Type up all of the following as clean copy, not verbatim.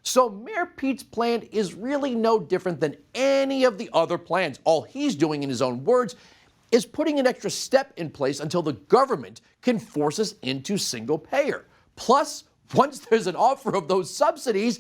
So Mayor Pete's plan is really no different than any of the other plans. All he's doing, in his own words, is putting an extra step in place until the government can force us into single payer. Plus, once there's an offer of those subsidies,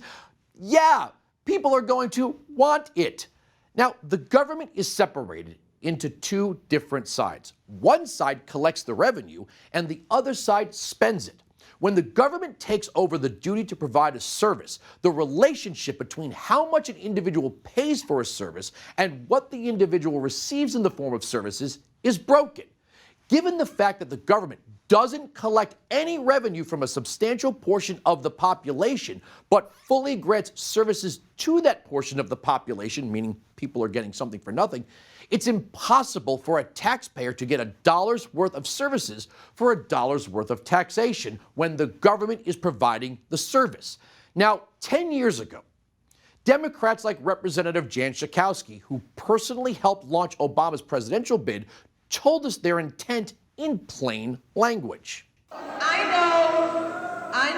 yeah, people are going to want it. Now, the government is separated into two different sides. One side collects the revenue, and the other side spends it. When the government takes over the duty to provide a service, the relationship between how much an individual pays for a service and what the individual receives in the form of services is broken. Given the fact that the government doesn't collect any revenue from a substantial portion of the population, but fully grants services to that portion of the population, meaning people are getting something for nothing, it's impossible for a taxpayer to get $1's worth of services for $1's worth of taxation when the government is providing the service. Now, 10 years ago, Democrats like Representative Jan Schakowsky, who personally helped launch Obama's presidential bid, told us their intent in plain language. I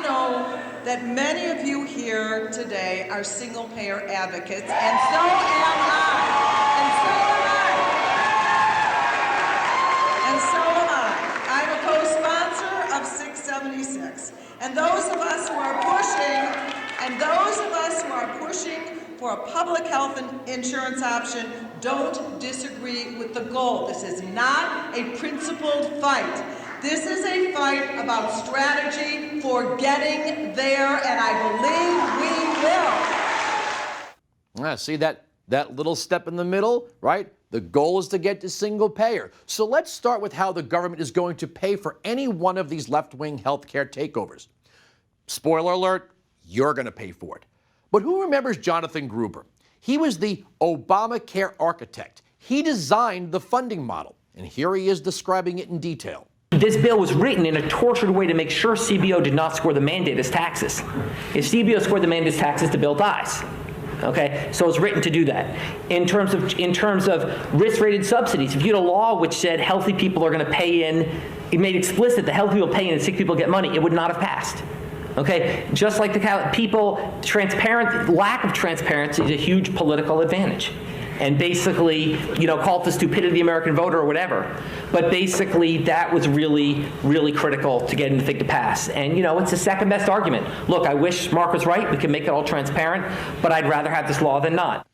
know that many of you here today are single-payer advocates, and so am I. I'm a co-sponsor of 676. And those of us who are pushing for a public health insurance option don't disagree with the goal. This is not a principled fight. This is a fight about strategy for getting there, and I believe we will. See that little step in the middle, right? The goal is to get to single payer. So let's start with how the government is going to pay for any one of these left-wing healthcare takeovers. Spoiler alert, you're going to pay for it. But who remembers Jonathan Gruber? He was the Obamacare architect. He designed the funding model, and here he is describing it in detail. This bill was written in a tortured way to make sure CBO did not score the mandate as taxes. If CBO scored the mandate as taxes, the bill dies. Okay, so it's written to do that. In terms of risk-rated subsidies, if you had a law which said healthy people are going to pay in, it made explicit that healthy people pay in and sick people get money, it would not have passed. Okay, just like lack of transparency is a huge political advantage. And basically, call it the stupidity of the American voter or whatever. But basically, that was really, really critical to getting the thing to pass. And, it's the second best argument. Look, I wish Mark was right. We can make it all transparent, but I'd rather have this law than not.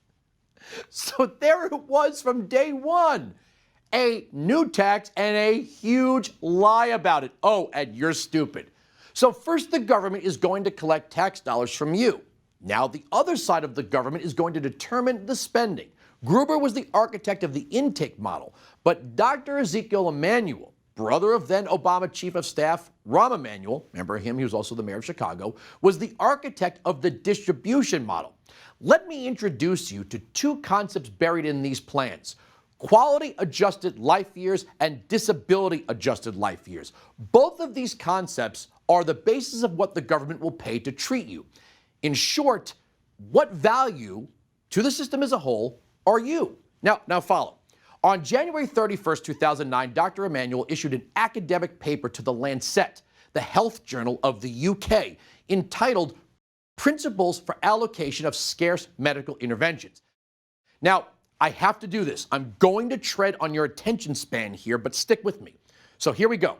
So there it was from day one. A new tax and a huge lie about it. Oh, and you're stupid. So first, the government is going to collect tax dollars from you. Now, the other side of the government is going to determine the spending. Gruber was the architect of the intake model, but Dr. Ezekiel Emanuel, brother of then Obama Chief of Staff Rahm Emanuel, remember him, he was also the mayor of Chicago, was the architect of the distribution model. Let me introduce you to two concepts buried in these plans: quality-adjusted life years and disability-adjusted life years. Both of these concepts are the basis of what the government will pay to treat you. In short, what value to the system as a whole are you? Now follow. On January 31st, 2009, Dr. Emanuel issued an academic paper to The Lancet, the health journal of the UK, entitled Principles for Allocation of Scarce Medical Interventions. Now, I have to do this. I'm going to tread on your attention span here, but stick with me. So here we go.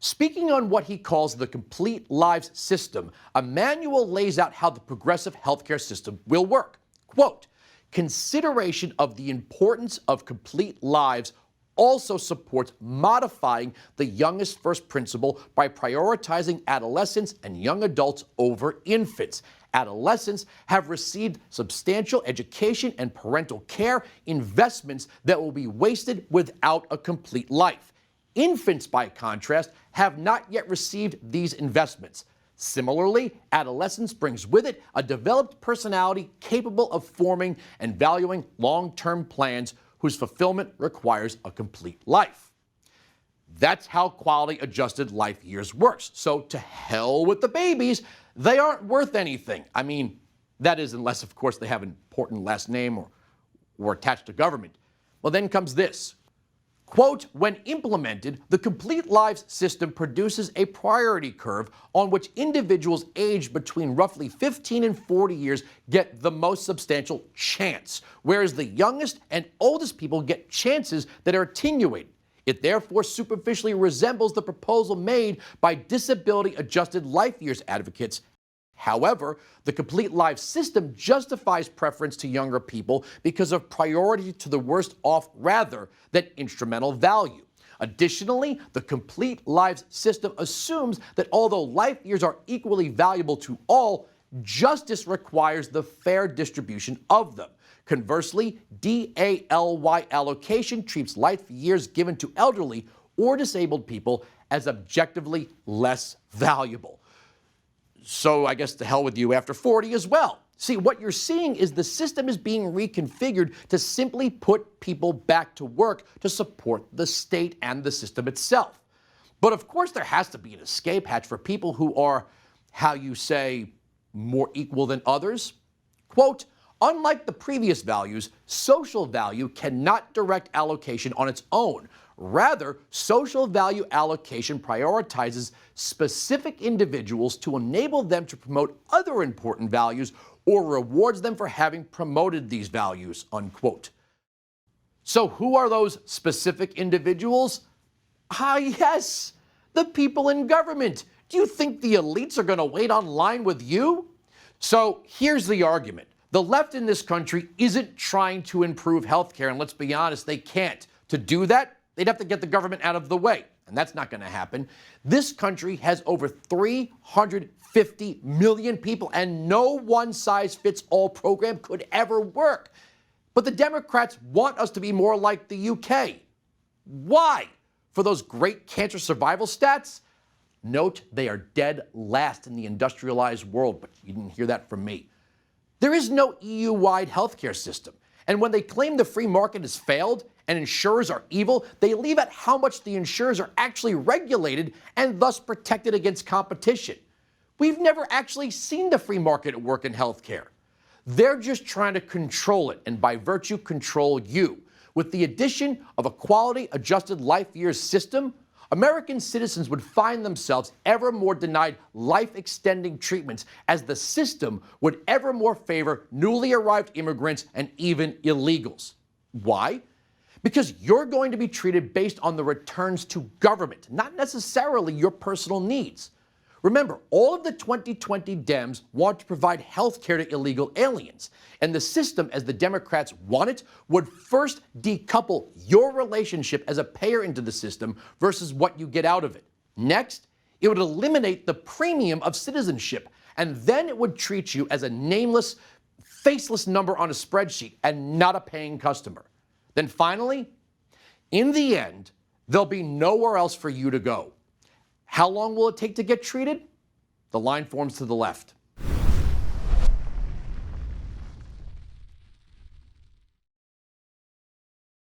Speaking on what he calls the complete lives system, Emanuel lays out how the progressive healthcare system will work. Quote, consideration of the importance of complete lives also supports modifying the youngest first principle by prioritizing adolescents and young adults over infants. Adolescents have received substantial education and parental care, investments that will be wasted without a complete life. Infants, by contrast, have not yet received these investments. Similarly, adolescence brings with it a developed personality capable of forming and valuing long-term plans whose fulfillment requires a complete life. That's how quality-adjusted life years works. So to hell with the babies, they aren't worth anything. I mean, that is unless, of course, they have an important last name or attached to government. Well, then comes this. Quote, when implemented, the Complete Lives system produces a priority curve on which individuals aged between roughly 15 and 40 years get the most substantial chance, whereas the youngest and oldest people get chances that are attenuated. It therefore superficially resembles the proposal made by disability-adjusted life years advocates. However, the Complete Lives system justifies preference to younger people because of priority to the worst off rather than instrumental value. Additionally, the Complete Lives system assumes that although life years are equally valuable to all, justice requires the fair distribution of them. Conversely, DALY allocation treats life years given to elderly or disabled people as objectively less valuable. So I guess to hell with you after 40 as well. See, what you're seeing is the system is being reconfigured to simply put people back to work to support the state and the system itself. But of course there has to be an escape hatch for people who are, how you say, more equal than others. Quote, unlike the previous values, social value cannot direct allocation on its own. Rather, social value allocation prioritizes specific individuals to enable them to promote other important values or rewards them for having promoted these values, unquote. So who are those specific individuals? Ah, yes, the people in government. Do you think the elites are going to wait online with you? So here's the argument. The left in this country isn't trying to improve healthcare, and let's be honest, they can't. To do that, they'd have to get the government out of the way, and that's not going to happen. This country has over 350 million people, and no one-size-fits-all program could ever work. But the Democrats want us to be more like the UK. Why? For those great cancer survival stats? Note they are dead last in the industrialized world, but you didn't hear that from me. There is no EU-wide healthcare system. And when they claim the free market has failed and insurers are evil, they leave out how much the insurers are actually regulated and thus protected against competition. We've never actually seen the free market at work in healthcare. They're just trying to control it, and by virtue control you. With the addition of a quality-adjusted life years system, American citizens would find themselves ever more denied life-extending treatments as the system would ever more favor newly arrived immigrants and even illegals. Why? Because you're going to be treated based on the returns to government, not necessarily your personal needs. Remember, all of the 2020 Dems want to provide health care to illegal aliens, and the system, as the Democrats want it, would first decouple your relationship as a payer into the system versus what you get out of it. Next, it would eliminate the premium of citizenship, and then it would treat you as a nameless, faceless number on a spreadsheet and not a paying customer. Then finally, in the end, there'll be nowhere else for you to go. How long will it take to get treated? The line forms to the left.